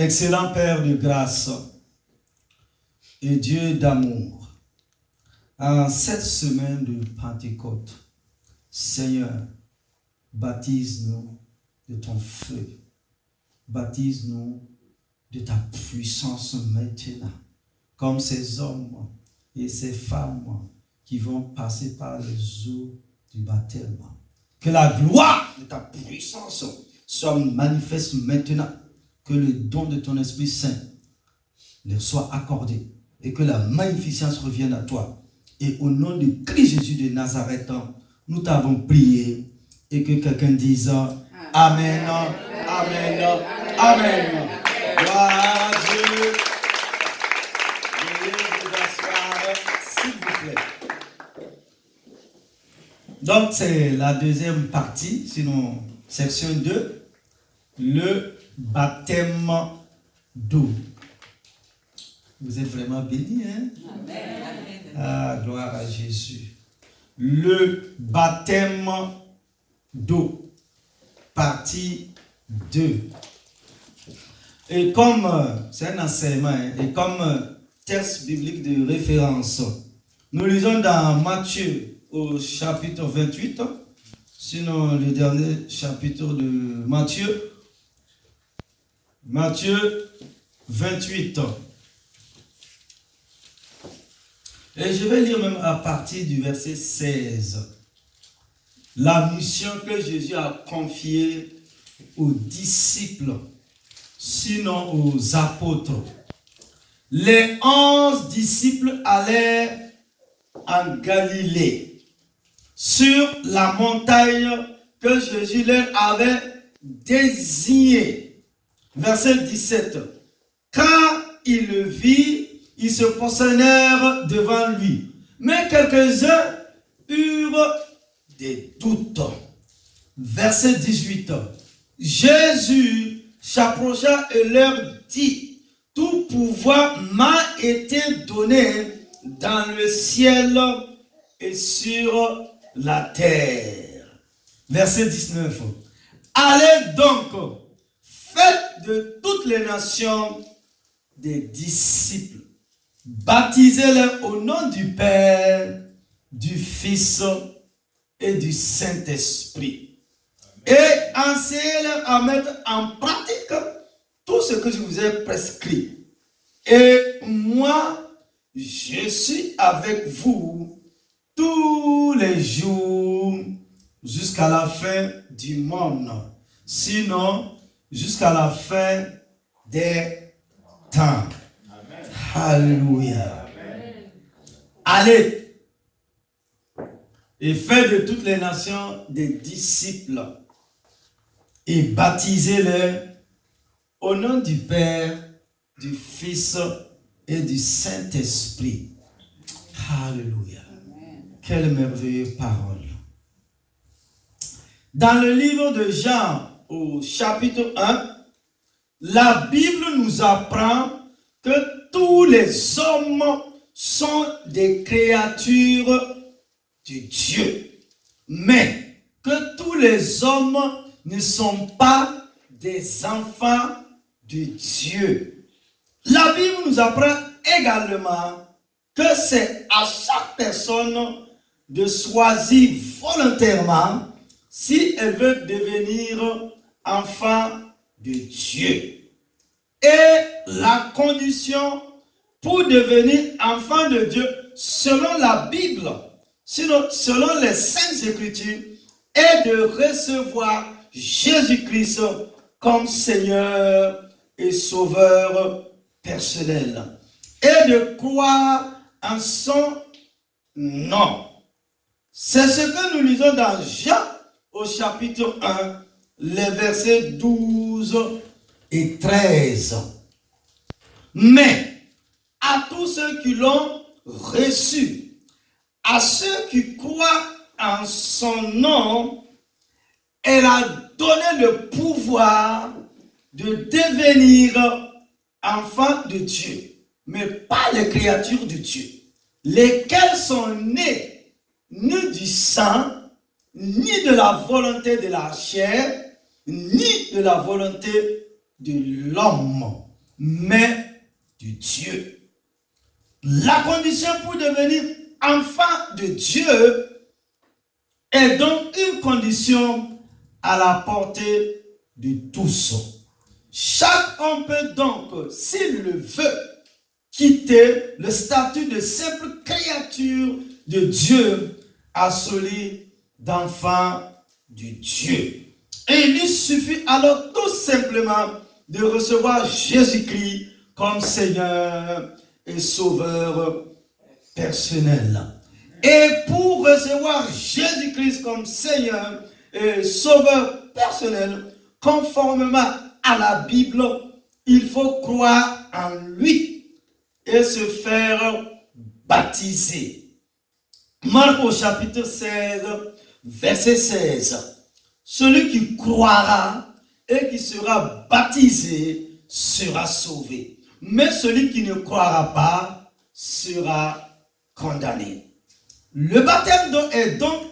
Excellent Père de grâce et Dieu d'amour, en cette semaine de Pentecôte, Seigneur, baptise-nous de ton feu, baptise-nous de ta puissance maintenant, comme ces hommes et ces femmes qui vont passer par les eaux du baptême. Que la gloire de ta puissance soit manifeste maintenant, que le don de ton Esprit Saint leur soit accordé et que la magnificence revienne à toi. Et au nom de Christ Jésus de Nazareth, nous t'avons prié et que quelqu'un dise Amen, Amen, Amen. Gloire à Dieu. Veuillez vous asseoir, s'il vous plaît. Donc c'est la deuxième partie, sinon section 2, le baptême d'eau. Vous êtes vraiment bénis, hein? Amen. Ah, gloire à Jésus. Le baptême d'eau, partie 2. Et comme c'est un enseignement, et comme texte biblique de référence, nous lisons dans Matthieu au chapitre 28, sinon le dernier chapitre de Matthieu, Matthieu 28. Et je vais lire même à partir du verset 16. La mission que Jésus a confiée aux disciples, sinon aux apôtres. Les 11 disciples allèrent en Galilée, sur la montagne que Jésus leur avait désignée. Verset 17. Quand ils le virent, ils se prosternèrent devant lui. Mais quelques-uns eurent des doutes. Verset 18. Jésus s'approcha et leur dit, tout pouvoir m'a été donné dans le ciel et sur la terre. Verset 19. Allez donc, faites de toutes les nations des disciples. Baptisez-les au nom du Père, du Fils et du Saint-Esprit. Et enseignez-les à mettre en pratique tout ce que je vous ai prescrit. Et moi, je suis avec vous tous les jours jusqu'à la fin du monde. Sinon, jusqu'à la fin des temps. Amen. Alléluia. Amen. Allez et faites de toutes les nations des disciples et baptisez-les au nom du Père, du Fils et du Saint-Esprit. Alléluia. Amen. Quelle merveilleuse parole. Dans le livre de Jean, au chapitre 1, la Bible nous apprend que tous les hommes sont des créatures de Dieu, mais que tous les hommes ne sont pas des enfants de Dieu. La Bible nous apprend également que c'est à chaque personne de choisir volontairement si elle veut devenir enfant de Dieu. Et la condition pour devenir enfant de Dieu, selon la Bible, selon les Saintes Écritures, est de recevoir Jésus-Christ comme Seigneur et Sauveur personnel. Et de croire en son nom. C'est ce que nous lisons dans Jean au chapitre 1, les versets 12 et 13. Mais à tous ceux qui l'ont reçu, à ceux qui croient en son nom, elle a donné le pouvoir de devenir enfants de Dieu, mais pas les créatures de Dieu, lesquelles sont nées ni du sang, ni de la volonté de la chair, ni de la volonté de l'homme, mais de Dieu. La condition pour devenir enfant de Dieu est donc une condition à la portée de tous. Chaque homme peut donc, s'il le veut, quitter le statut de simple créature de Dieu à celui d'enfant de Dieu. Et il lui suffit alors tout simplement de recevoir Jésus-Christ comme Seigneur et Sauveur personnel. Et pour recevoir Jésus-Christ comme Seigneur et Sauveur personnel, conformément à la Bible, il faut croire en lui et se faire baptiser. Marc au chapitre 16, verset 16. Celui qui croira et qui sera baptisé sera sauvé. Mais celui qui ne croira pas sera condamné. Le baptême d'eau est donc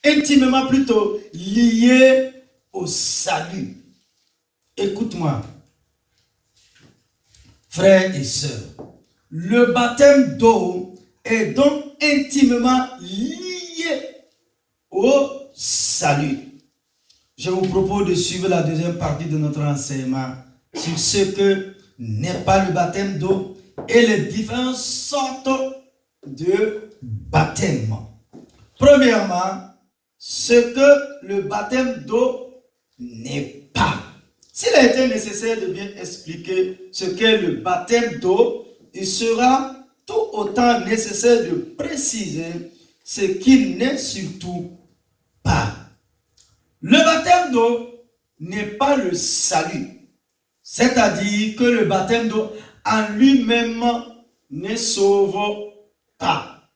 intimement plutôt lié au salut. Écoute-moi, frères et sœurs, le baptême d'eau est donc intimement lié au salut. Je vous propose de suivre la deuxième partie de notre enseignement sur ce que n'est pas le baptême d'eau et les différentes sortes de baptême. Premièrement, ce que le baptême d'eau n'est pas. S'il a été nécessaire de bien expliquer ce qu'est le baptême d'eau, il sera tout autant nécessaire de préciser ce qu'il n'est surtout pas. Le baptême d'eau n'est pas le salut. C'est-à-dire que le baptême d'eau en lui-même ne sauve pas.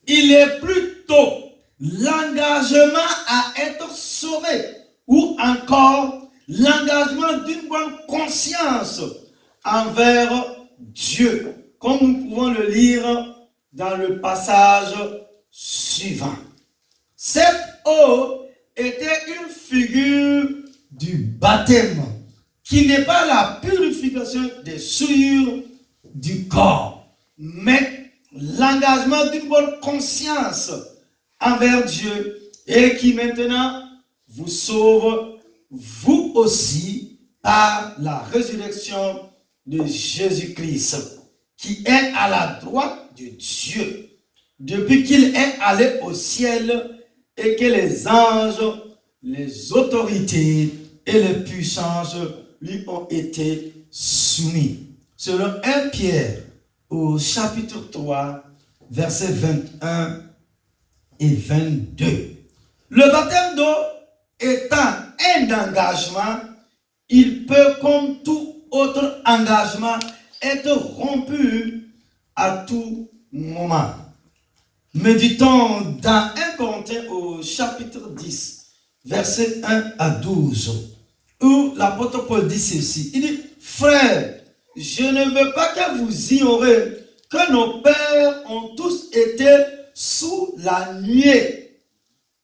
Il est plutôt l'engagement à être sauvé ou encore l'engagement d'une bonne conscience envers Dieu, comme nous pouvons le lire dans le passage suivant. Cette eau était une figure du baptême, qui n'est pas la purification des souillures du corps, mais l'engagement d'une bonne conscience envers Dieu et qui maintenant vous sauve, vous aussi, par la résurrection de Jésus-Christ, qui est à la droite de Dieu, depuis qu'il est allé au ciel et que les anges, les autorités et les puissances lui ont été soumis. Selon 1 Pierre au chapitre 3, versets 21 et 22. Le baptême d'eau étant un engagement, il peut, comme tout autre engagement, être rompu à tout moment. Méditons dans 1 Corinthiens au chapitre 10, versets 1 à 12, où l'apôtre Paul dit ceci. Il dit, frères, je ne veux pas que vous ignorez que nos pères ont tous été sous la nuée,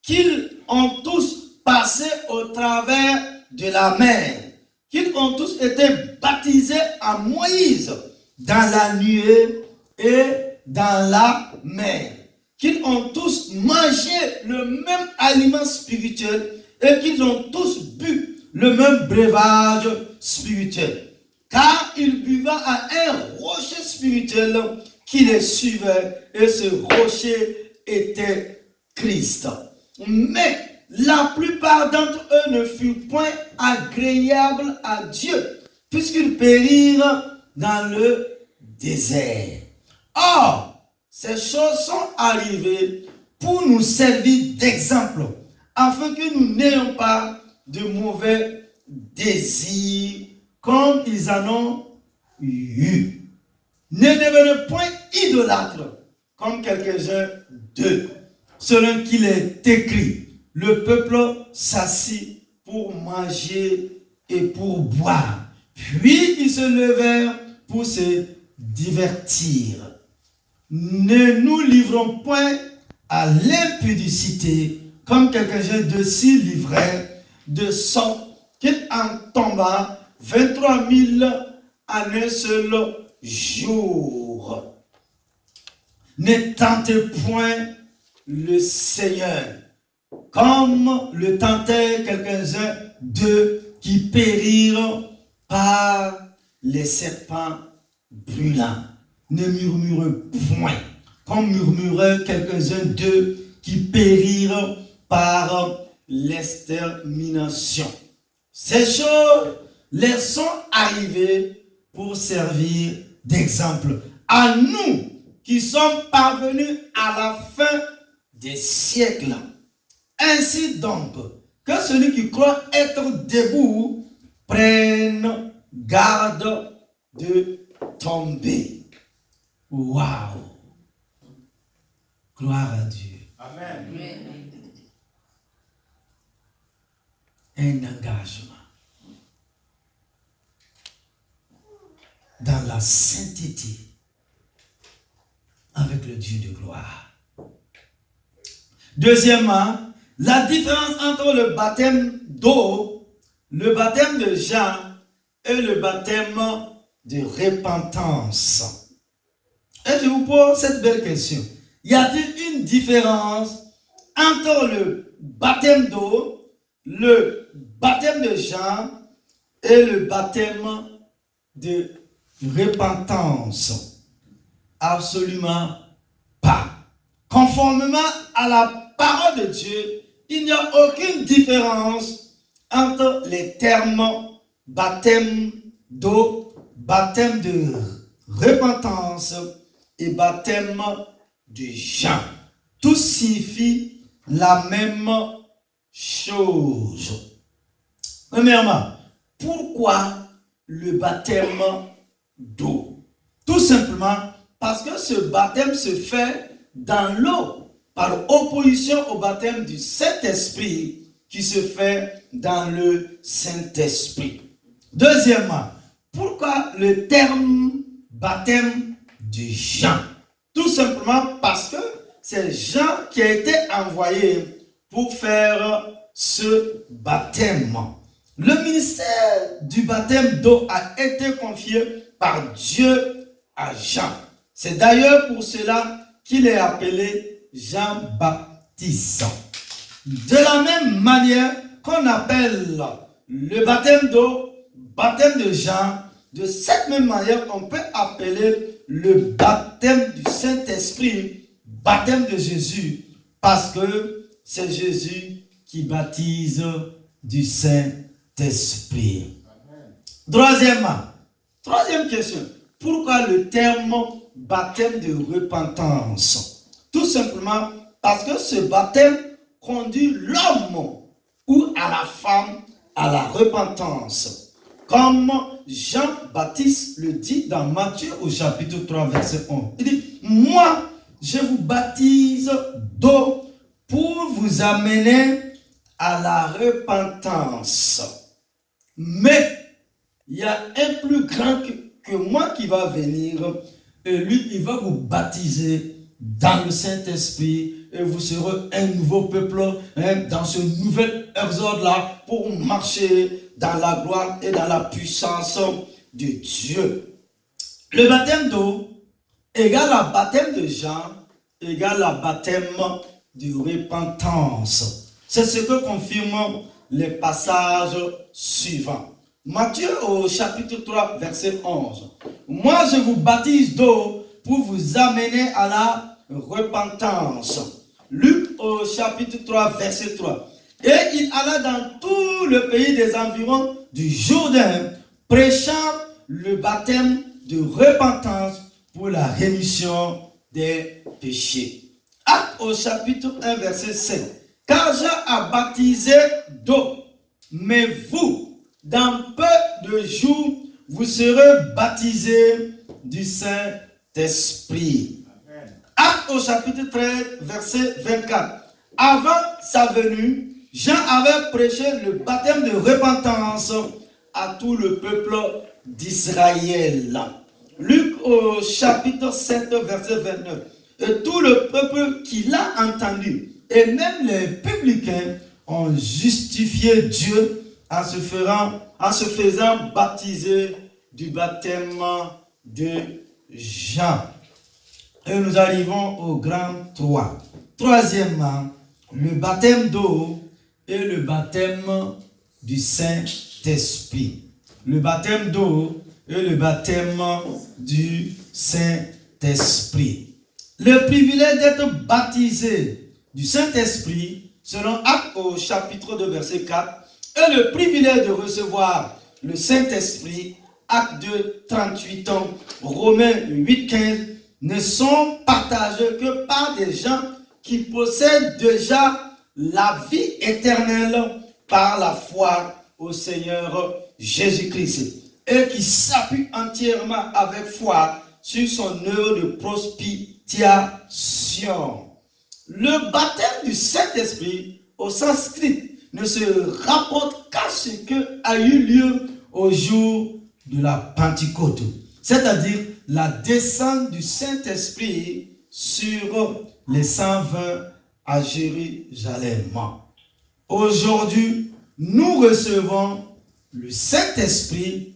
qu'ils ont tous passé au travers de la mer, qu'ils ont tous été baptisés à Moïse dans la nuée et dans la mer, qu'ils ont tous mangé le même aliment spirituel et qu'ils ont tous bu le même breuvage spirituel. Car ils buvaient à un rocher spirituel qui les suivait, et ce rocher était Christ. Mais la plupart d'entre eux ne furent point agréables à Dieu, puisqu'ils périrent dans le désert. Or, ces choses sont arrivées pour nous servir d'exemple, afin que nous n'ayons pas de mauvais désirs comme ils en ont eu. Ne devenez point idolâtres, comme quelques-uns d'eux, selon qu'il est écrit. Le peuple s'assit pour manger et pour boire. Puis ils se levèrent pour se divertir. Ne nous livrons point à l'impudicité, comme quelques-uns de s'y livraient, de sorte qu'il en tomba 23 000 en un seul jour. Ne tentez point le Seigneur, comme le tentaient quelques-uns d'eux qui périrent par les serpents brûlants. Ne murmurez point, comme murmuraient quelques-uns d'eux qui périrent par l'extermination. Ces choses leur sont arrivées pour servir d'exemple à nous qui sommes parvenus à la fin des siècles. Ainsi donc, que celui qui croit être debout prenne garde de tomber. Waouh! Gloire à Dieu. Amen. Un engagement dans la sainteté avec le Dieu de gloire. Deuxièmement, la différence entre le baptême d'eau, le baptême de Jean et le baptême de repentance. Et je vous pose cette belle question. Y a-t-il une différence entre le baptême d'eau, le baptême de Jean et le baptême de repentance? Absolument pas. Conformément à la parole de Dieu, il n'y a aucune différence entre les termes baptême d'eau, baptême de repentance et baptême de Jean. Tout signifie la même chose. Premièrement, pourquoi le baptême d'eau? Tout simplement parce que ce baptême se fait dans l'eau, par opposition au baptême du Saint-Esprit qui se fait dans le Saint-Esprit. Deuxièmement, pourquoi le terme baptême de Jean? Tout simplement parce que c'est Jean qui a été envoyé pour faire ce baptême. Le ministère du baptême d'eau a été confié par Dieu à Jean. C'est d'ailleurs pour cela qu'il est appelé Jean-Baptiste. De la même manière qu'on appelle le baptême d'eau, baptême de Jean, de cette même manière on peut appeler le baptême du Saint-Esprit, baptême de Jésus, parce que c'est Jésus qui baptise du Saint-Esprit. Troisième question, pourquoi le terme baptême de repentance? Tout simplement parce que ce baptême conduit l'homme ou à la femme à la repentance. Comme Jean-Baptiste le dit dans Matthieu au chapitre 3 verset 11. Il dit, moi je vous baptise d'eau pour vous amener à la repentance. Mais il y a un plus grand que moi qui va venir, et lui il va vous baptiser dans le Saint-Esprit et vous serez un nouveau peuple dans ce nouvel exode-là pour marcher dans la gloire et dans la puissance de Dieu. Le baptême d'eau égale le baptême de Jean égale le baptême de repentance. C'est ce que confirment les passages suivants. Matthieu au chapitre 3 verset 11. Moi je vous baptise d'eau pour vous amener à la repentance. Luc au chapitre 3 verset 3. Et il alla dans tout le pays des environs du Jourdain, prêchant le baptême de repentance pour la rémission des péchés. Actes au chapitre 1 verset 7. Car Jean a baptisé d'eau, mais vous, dans peu de jours, vous serez baptisés du Saint-Esprit. Actes au chapitre 13, verset 24. Avant sa venue, Jean avait prêché le baptême de repentance à tout le peuple d'Israël. Luc au chapitre 7, verset 29. Et tout le peuple qui l'a entendu, et même les publicains, ont justifié Dieu en se faisant baptiser du baptême de Jean. Et nous arrivons au grand 3. Troisièmement, le baptême d'eau et le baptême du Saint-Esprit. Le baptême d'eau et le baptême du Saint-Esprit. Le privilège d'être baptisé du Saint-Esprit, selon Actes au chapitre 2, verset 4, et le privilège de recevoir le Saint-Esprit, Actes 2, 38, Romains 8, 15, ne sont partagés que par des gens qui possèdent déjà la vie éternelle par la foi au Seigneur Jésus-Christ et qui s'appuient entièrement avec foi sur son œuvre de propitiation. Le baptême du Saint-Esprit au sanskrit ne se rapporte qu'à ce qui a eu lieu au jour de la Pentecôte, c'est-à-dire la descente du Saint-Esprit sur les 120 à Jérusalem. Aujourd'hui, nous recevons le Saint-Esprit,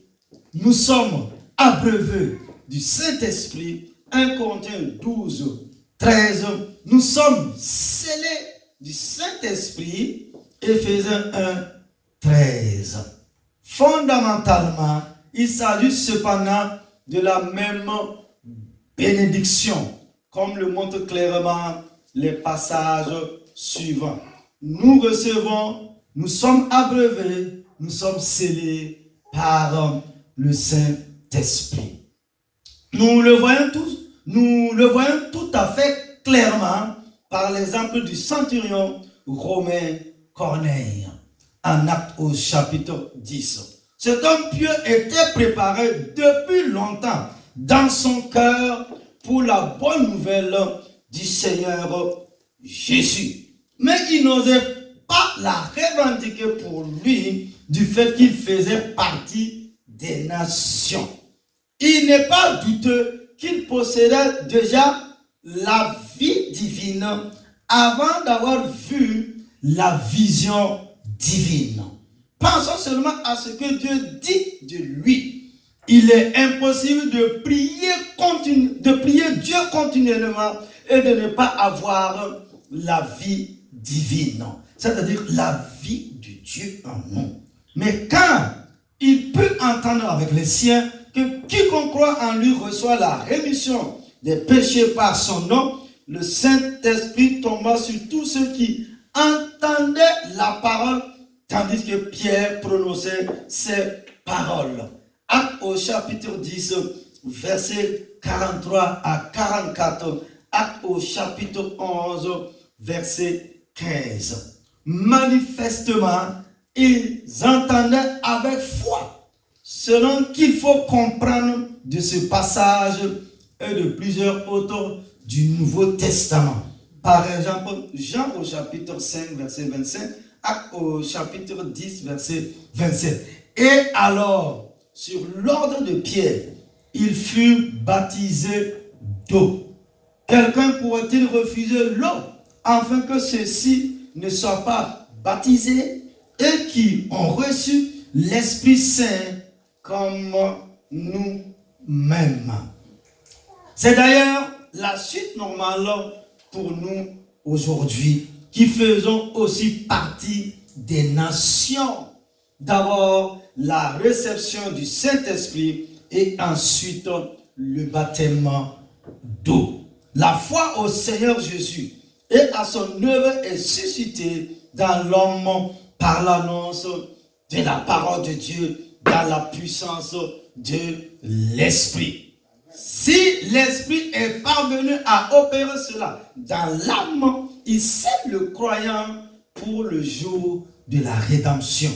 nous sommes abreuvés du Saint-Esprit. 1 Corinthiens 12, 13, nous sommes scellés du Saint-Esprit. Éphésiens 1, 13. Fondamentalement, il s'agit cependant de la même bénédiction, comme le montrent clairement les passages suivants. Nous recevons, nous sommes abreuvés, nous sommes scellés par le Saint-Esprit. Nous le voyons tout à fait clairement par l'exemple du centurion romain Corneille, en Actes au chapitre 10. Cet homme pieux était préparé depuis longtemps dans son cœur pour la bonne nouvelle du Seigneur Jésus. Mais il n'osait pas la revendiquer pour lui du fait qu'il faisait partie des nations. Il n'est pas douteux qu'il possédait déjà la vie divine avant d'avoir vu la vision divine. Pensons seulement à ce que Dieu dit de lui. Il est impossible de prier Dieu continuellement et de ne pas avoir la vie divine, c'est-à-dire la vie de Dieu en nous. Mais quand il peut entendre avec les siens que quiconque croit en lui reçoit la rémission des péchés par son nom, le Saint-Esprit tomba sur tous ceux qui entendaient la parole, tandis que Pierre prononçait ces paroles. Actes au chapitre 10, versets 43 à 44. Actes au chapitre 11, verset 15. Manifestement, ils entendaient avec foi, selon qu'il faut comprendre de ce passage et de plusieurs autres du Nouveau Testament. Par exemple, Jean au chapitre 5, verset 25, Actes au chapitre 10, verset 27. Et alors, sur l'ordre de Pierre, il fut baptisé d'eau. Quelqu'un pourrait-il refuser l'eau afin que ceux-ci ne soient pas baptisés et qui ont reçu l'Esprit Saint comme nous-mêmes? C'est d'ailleurs la suite normale pour nous aujourd'hui, qui faisons aussi partie des nations. D'abord, la réception du Saint-Esprit et ensuite le baptême d'eau. La foi au Seigneur Jésus et à son œuvre est suscitée dans l'homme par l'annonce de la parole de Dieu dans la puissance de l'Esprit. Si l'Esprit est parvenu à opérer cela dans l'âme, il scelle le croyant pour le jour de la rédemption.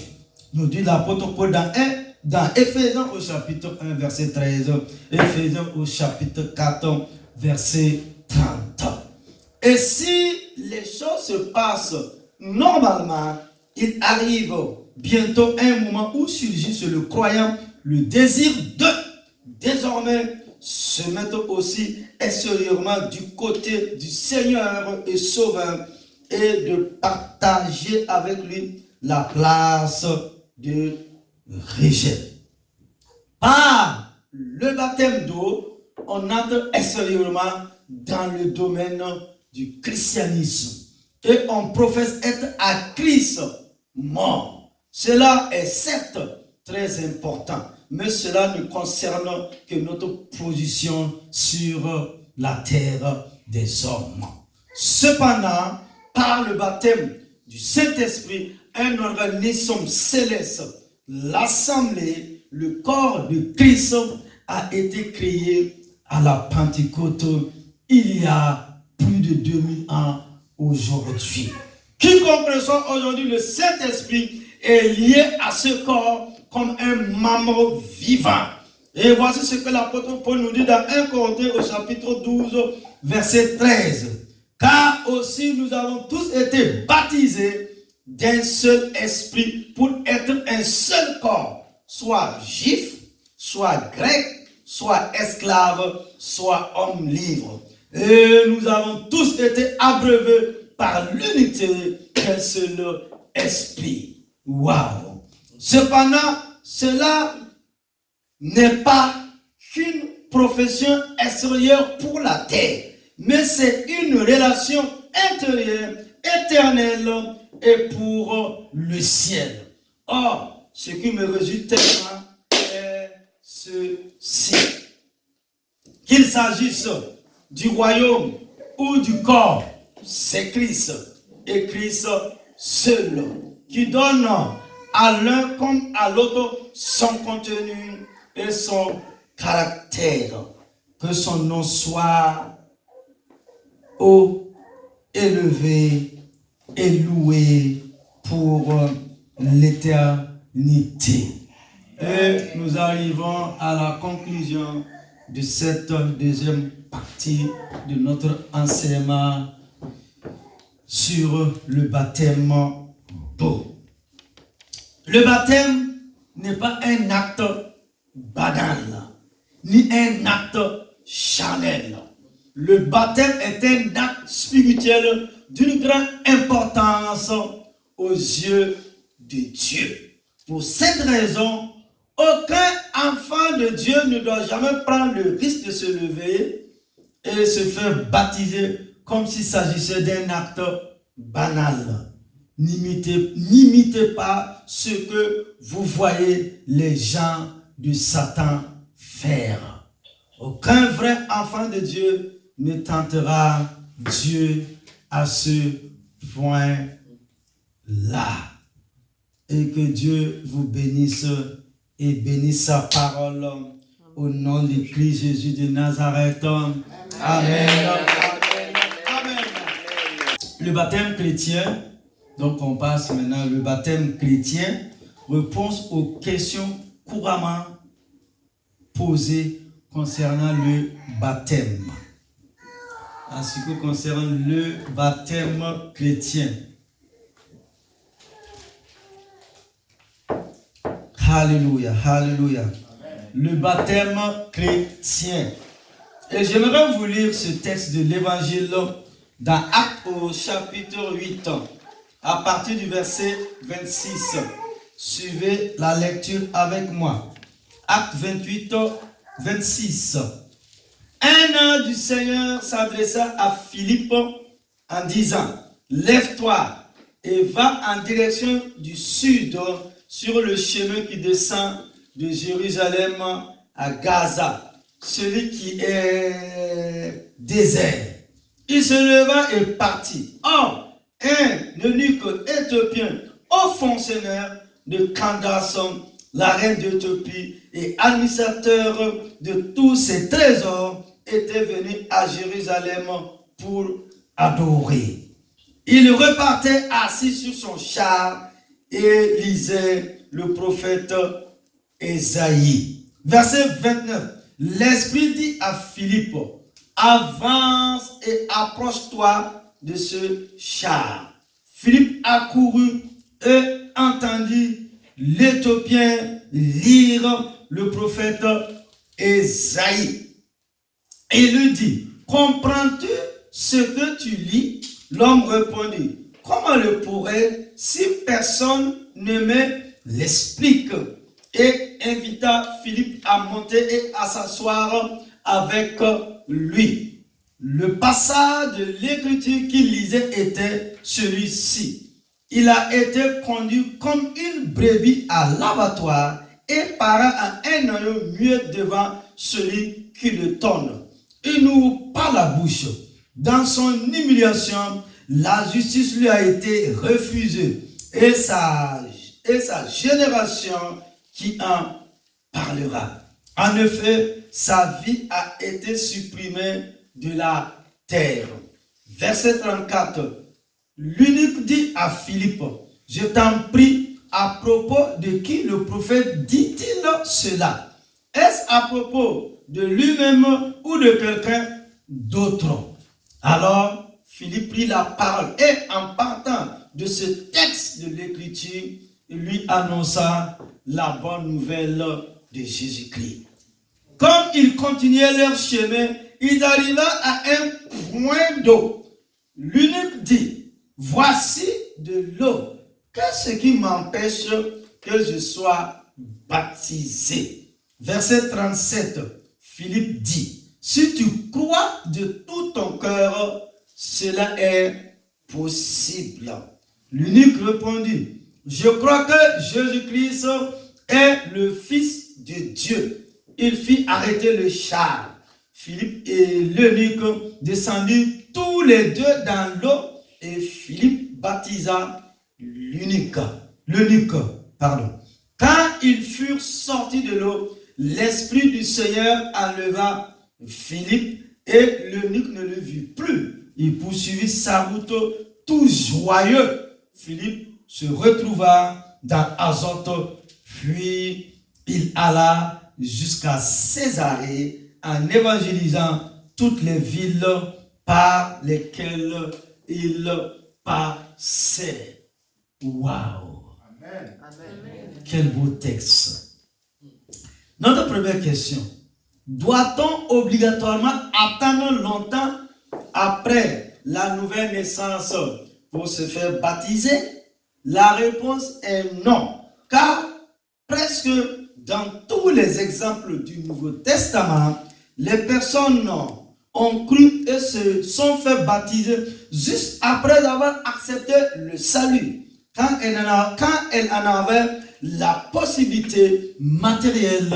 Nous dit l'apôtre Paul dans Éphésiens au chapitre 1, verset 13, Éphésiens au chapitre 4, verset 30. Et si les choses se passent normalement, il arrive bientôt un moment où surgit sur le croyant le désir de désormais se mettre aussi extérieurement du côté du Seigneur et Sauveur et de partager avec lui la place de rejet. Par le baptême d'eau, on entre extérieurement dans le domaine du christianisme et on professe être à Christ mort. Cela est certes très important, mais cela ne concerne que notre position sur la terre des hommes. Cependant, par le baptême du Saint-Esprit, un organisme céleste, l'assemblée, le corps de Christ a été créé à la Pentecôte il y a plus de 2000 ans aujourd'hui. Quiconque reçoit aujourd'hui le Saint-Esprit est lié à ce corps comme un membre vivant. Et voici ce que l'apôtre Paul nous dit dans 1 Corinthiens au chapitre 12, verset 13. Car aussi nous avons tous été baptisés d'un seul esprit pour être un seul corps, soit juif, soit grec, soit esclave, soit homme libre. Et nous avons tous été abreuvés par l'unité d'un seul esprit. Waouh! Cependant, cela n'est pas qu'une profession extérieure pour la terre, mais c'est une relation intérieure, éternelle et pour le ciel. Or, ce qui me résulte tellement est ceci. Qu'il s'agisse du royaume ou du corps, c'est Christ et Christ seul qui donne à l'un comme à l'autre son contenu et son caractère. Que son nom soit haut, élevé et loué pour l'éternité. Et nous arrivons à la conclusion de cette deuxième partie de notre enseignement sur le baptême d'eau. Le baptême n'est pas un acte banal, ni un acte charnel. Le baptême est un acte spirituel d'une grande importance aux yeux de Dieu. Pour cette raison, aucun enfant de Dieu ne doit jamais prendre le risque de se lever et se faire baptiser comme s'il s'agissait d'un acte banal. N'imitez pas ce que vous voyez les gens de Satan faire. Aucun vrai enfant de Dieu ne tentera Dieu à ce point-là. Et que Dieu vous bénisse et bénisse sa parole au nom de Christ Jésus de Nazareth. Amen. Amen. Amen. Le baptême chrétien, donc on passe maintenant, le baptême chrétien, réponse aux questions couramment posées concernant le baptême. En ce qui concerne le baptême chrétien. Alléluia, alléluia. Le baptême chrétien. Et j'aimerais vous lire ce texte de l'évangile dans Actes au chapitre 8, à partir du verset 26. Suivez la lecture avec moi. Acte 28, 26. Un ange du Seigneur s'adressa à Philippe en disant, lève-toi et va en direction du sud sur le chemin qui descend de Jérusalem à Gaza, celui qui est désert. Il se leva et partit. Or, un eunuque éthiopien, haut fonctionnaire de Candace, la reine d'Éthiopie et administrateur de tous ses trésors, était venu à Jérusalem pour adorer. Il repartait assis sur son char et lisait le prophète Ésaïe. Verset 29. L'Esprit dit à Philippe, avance et approche-toi de ce char. Philippe accourut et entendit l'Éthiopien lire le prophète Ésaïe. Et lui dit, comprends-tu ce que tu lis? L'homme répondit, comment le pourrais si personne ne m'est l'explique et invita Philippe à monter et à s'asseoir avec lui. Le passage de l'écriture qu'il lisait était celui-ci. Il a été conduit comme une brebis à l'abattoir et para à un agneau muet devant celui qui le tonne. Il n'ouvre pas la bouche. Dans son humiliation, la justice lui a été refusée et sa génération qui en parlera. En effet, sa vie a été supprimée de la terre. Verset 34. L'eunuque dit à Philippe, je t'en prie, à propos de qui le prophète dit-il cela? Est-ce à propos de lui-même ou de quelqu'un d'autre? Alors, Philippe prit la parole et en partant de ce texte de l'écriture, il lui annonça la bonne nouvelle de Jésus-Christ. Comme ils continuaient leur chemin, ils arrivaient à un point d'eau. L'eunuque dit, voici de l'eau. Qu'est-ce qui m'empêche que je sois baptisé? Verset 37, Philippe dit, si tu crois de tout ton cœur, cela est possible. L'eunuque répondit, je crois que Jésus-Christ est le Fils de Dieu. Il fit arrêter le char. Philippe et l'eunuque descendurent tous les deux dans l'eau et Philippe baptisa l'eunuque. Quand ils furent sortis de l'eau, l'Esprit du Seigneur enleva Philippe et l'eunuque ne le vit plus. Il poursuivit sa route tout joyeux. Philippe se retrouva dans Azote, puis il alla jusqu'à Césarée en évangélisant toutes les villes par lesquelles il passait. Waouh! Amen. Quel beau texte. Notre première question. Doit-on obligatoirement attendre longtemps après la nouvelle naissance pour se faire baptiser? La réponse est non, car presque dans tous les exemples du Nouveau Testament, les personnes ont cru et se sont fait baptiser juste après avoir accepté le salut, quand elles en avaient la possibilité matérielle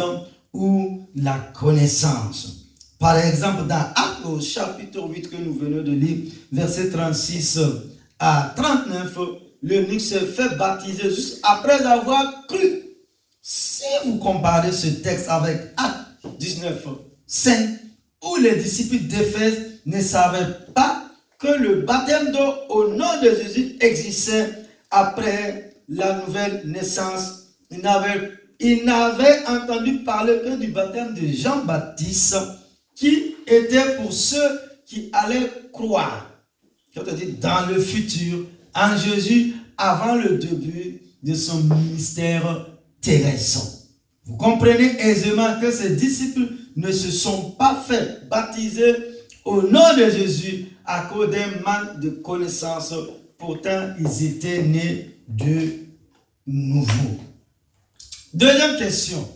ou la connaissance. Par exemple, dans Actes au chapitre 8 que nous venons de lire, versets 36 à 39, l'eunuque s'est fait baptiser juste après avoir cru. Si vous comparez ce texte avec Actes 19, 5, où les disciples d'Éphèse ne savaient pas que le baptême d'eau au nom de Jésus existait après la nouvelle naissance, ils n'avaient entendu parler que du baptême de Jean-Baptiste, qui était pour ceux qui allaient croire, c'est-à-dire dans le futur, en Jésus, avant le début de son ministère terrestre. Vous comprenez aisément que ces disciples ne se sont pas fait baptiser au nom de Jésus à cause d'un manque de connaissances. Pourtant, ils étaient nés de nouveau. Deuxième question.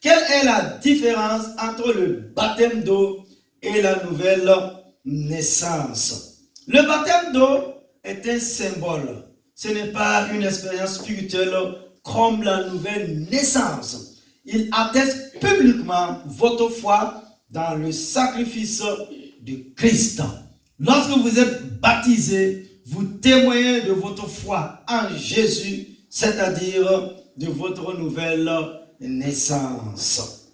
Quelle est la différence entre le baptême d'eau et la nouvelle naissance? Le baptême d'eau est un symbole. Ce n'est pas une expérience spirituelle comme la nouvelle naissance. Il atteste publiquement votre foi dans le sacrifice de Christ. Lorsque vous êtes baptisé, vous témoignez de votre foi en Jésus, c'est-à-dire de votre nouvelle naissance.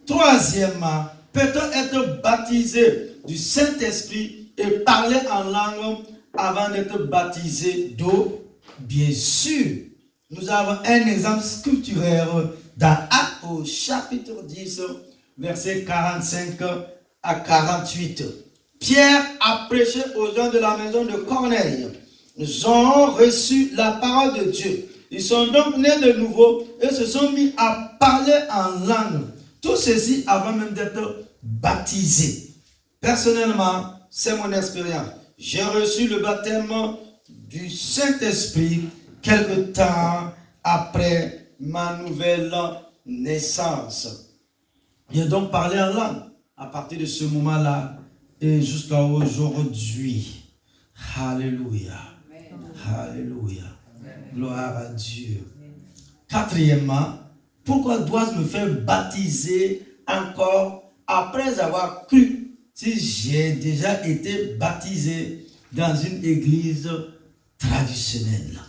Troisièmement, peut-on être baptisé du Saint-Esprit et parler en langue avant d'être baptisé d'eau? Bien sûr. Nous avons un exemple scripturaire dans Actes au chapitre 10, versets 45 à 48. Pierre a prêché aux gens de la maison de Corneille. Ils ont reçu la parole de Dieu. Ils sont donc nés de nouveau et se sont mis à parler en langue. Tout ceci avant même d'être baptisés. Personnellement, c'est mon expérience. J'ai reçu le baptême du Saint-Esprit quelque temps après ma nouvelle naissance. J'ai donc parlé en langue à partir de ce moment-là et jusqu'à aujourd'hui. Alléluia. Alléluia. Gloire à Dieu. Quatrièmement, pourquoi dois-je me faire baptiser encore après avoir cru si j'ai déjà été baptisé dans une église traditionnelle?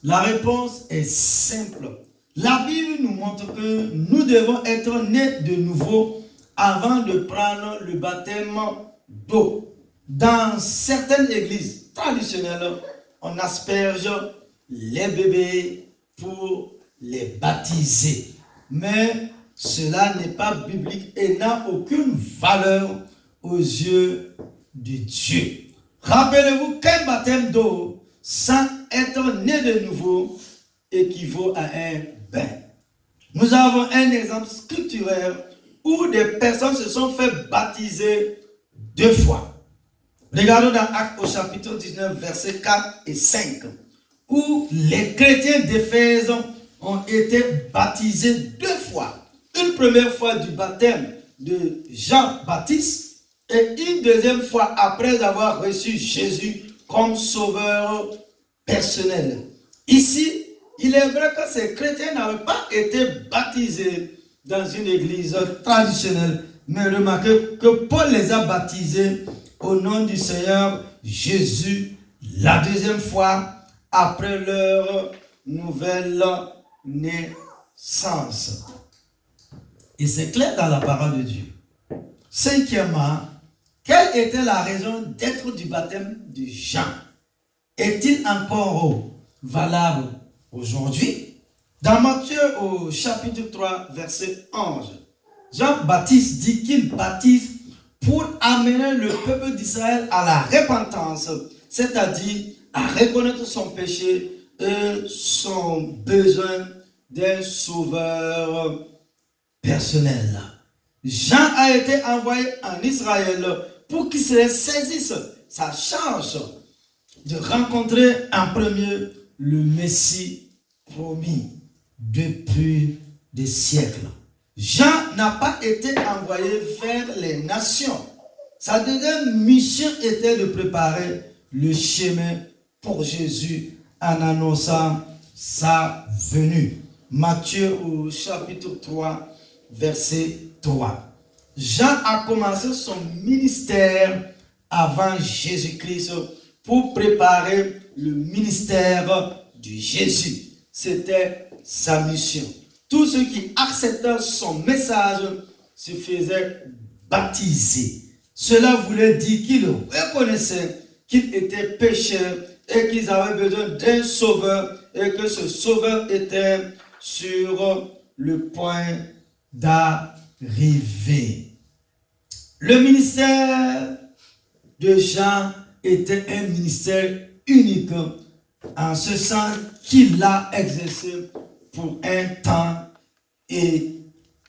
La réponse est simple. La Bible nous montre que nous devons être nés de nouveau avant de prendre le baptême d'eau. Dans certaines églises traditionnelles, on asperge les bébés pour les baptiser. Mais cela n'est pas biblique et n'a aucune valeur aux yeux de Dieu. Rappelez-vous qu'un baptême d'eau, sans être né de nouveau, équivaut à un bain. Nous avons un exemple scripturaire où des personnes se sont fait baptiser 2 fois. Regardons dans Actes au chapitre 19, versets 4 et 5, où les chrétiens d'Éphèse ont été baptisés 2 fois. Une première fois du baptême de Jean-Baptiste et une deuxième fois après avoir reçu Jésus comme sauveur personnel. Ici, il est vrai que ces chrétiens n'avaient pas été baptisés dans une église traditionnelle, mais remarquez que Paul les a baptisés au nom du Seigneur Jésus la deuxième fois après leur nouvelle naissance. Et c'est clair dans la parole de Dieu. Cinquièmement, quelle était la raison d'être du baptême de Jean? Est-il encore valable aujourd'hui? Dans Matthieu au chapitre 3, verset 11, Jean-Baptiste dit qu'il baptise pour amener le peuple d'Israël à la repentance, c'est-à-dire à reconnaître son péché et son besoin d'un sauveur personnel. Jean a été envoyé en Israël pour qu'il se saisisse sa chance de rencontrer en premier le Messie promis depuis des siècles. Jean n'a pas été envoyé vers les nations. Sa deuxième mission était de préparer le chemin pour Jésus en annonçant sa venue. Matthieu au chapitre 3, verset 3. Jean a commencé son ministère avant Jésus-Christ pour préparer le ministère de Jésus. C'était sa mission. Tous ceux qui acceptaient son message se faisaient baptiser. Cela voulait dire qu'ils reconnaissaient qu'ils étaient pécheurs et qu'ils avaient besoin d'un sauveur et que ce sauveur était sur le point d'arriver. Le ministère de Jean était un ministère unique en ce sens qu'il l'a exercé pour un temps et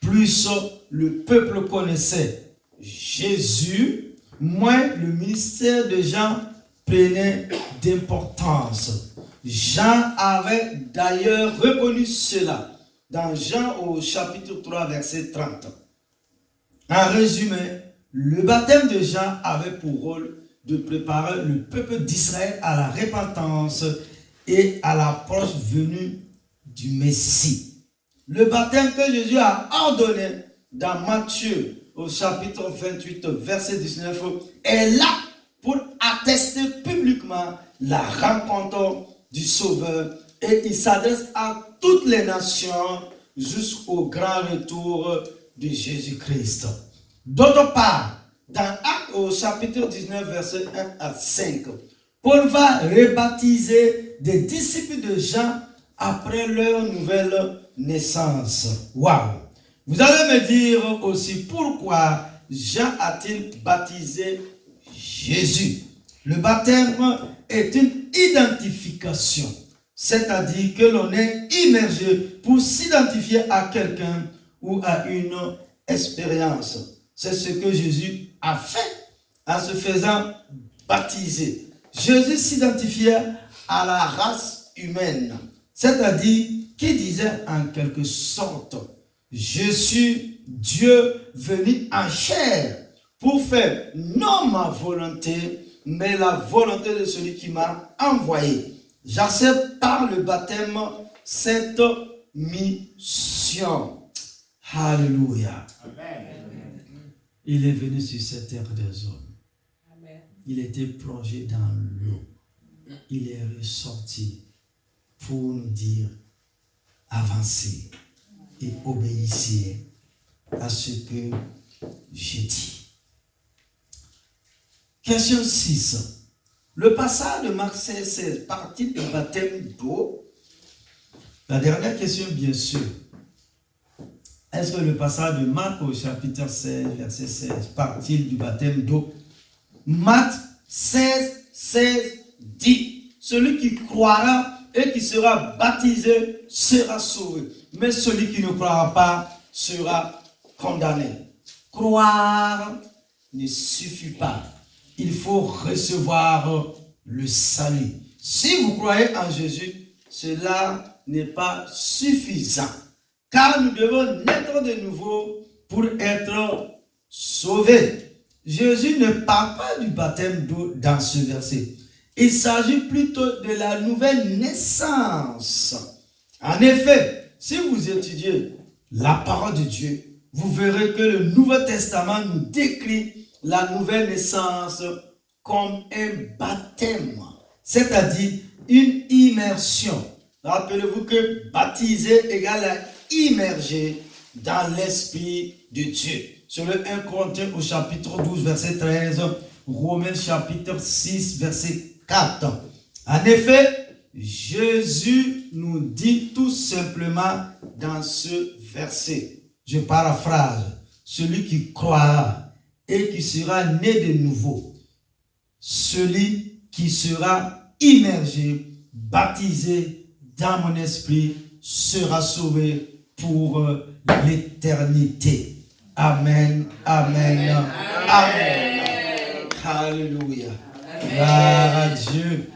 plus le peuple connaissait Jésus, moins le ministère de Jean prenait d'importance. Jean avait d'ailleurs reconnu cela dans Jean au chapitre 3, verset 30. En résumé, le baptême de Jean avait pour rôle de préparer le peuple d'Israël à la repentance et à l'approche venue du Messie. Le baptême que Jésus a ordonné dans Matthieu au chapitre 28, verset 19, est là pour attester publiquement la rencontre du Sauveur et il s'adresse à toutes les nations jusqu'au grand retour de Jésus-Christ. D'autre part, dans Actes au chapitre 19, verset 1 à 5, Paul va rebaptiser des disciples de Jean après leur nouvelle naissance. Waouh! Vous allez me dire aussi pourquoi Jean a-t-il baptisé Jésus? Le baptême est une identification, c'est-à-dire que l'on est immergé pour s'identifier à quelqu'un ou à une expérience. C'est ce que Jésus a fait en se faisant baptiser. Jésus s'identifiait à la race humaine. C'est-à-dire qui disait en quelque sorte, je suis Dieu venu en chair pour faire non ma volonté, mais la volonté de celui qui m'a envoyé. J'accepte par le baptême cette mission. Alléluia. Il est venu sur cette terre des hommes. Il était plongé dans l'eau. Il est ressorti pour nous dire avancez et obéissez à ce que j'ai dit. Question 6. Le passage de Marc 16, partie du baptême d'eau. La dernière question, bien sûr. Est-ce que le passage de Marc au chapitre 16, verset 16, partie du baptême d'eau? Marc 16, 16 dit, celui qui croira et qui sera baptisé sera sauvé. Mais celui qui ne croira pas sera condamné. Croire ne suffit pas. Il faut recevoir le salut. Si vous croyez en Jésus, cela n'est pas suffisant. Car nous devons naître de nouveau pour être sauvés. Jésus ne parle pas du baptême d'eau dans ce verset. Il s'agit plutôt de la nouvelle naissance. En effet, si vous étudiez la parole de Dieu, vous verrez que le Nouveau Testament nous décrit la nouvelle naissance comme un baptême, c'est-à-dire une immersion. Rappelez-vous que baptiser égale à immerger dans l'Esprit de Dieu. Sur le 1 Corinthiens au chapitre 12, verset 13, Romains chapitre 6, verset 4. En effet, Jésus nous dit tout simplement dans ce verset, je paraphrase, celui qui croira et qui sera né de nouveau, celui qui sera immergé, baptisé dans mon esprit, sera sauvé pour l'éternité. Amen, amen, amen. Alléluia. Gloire à Dieu.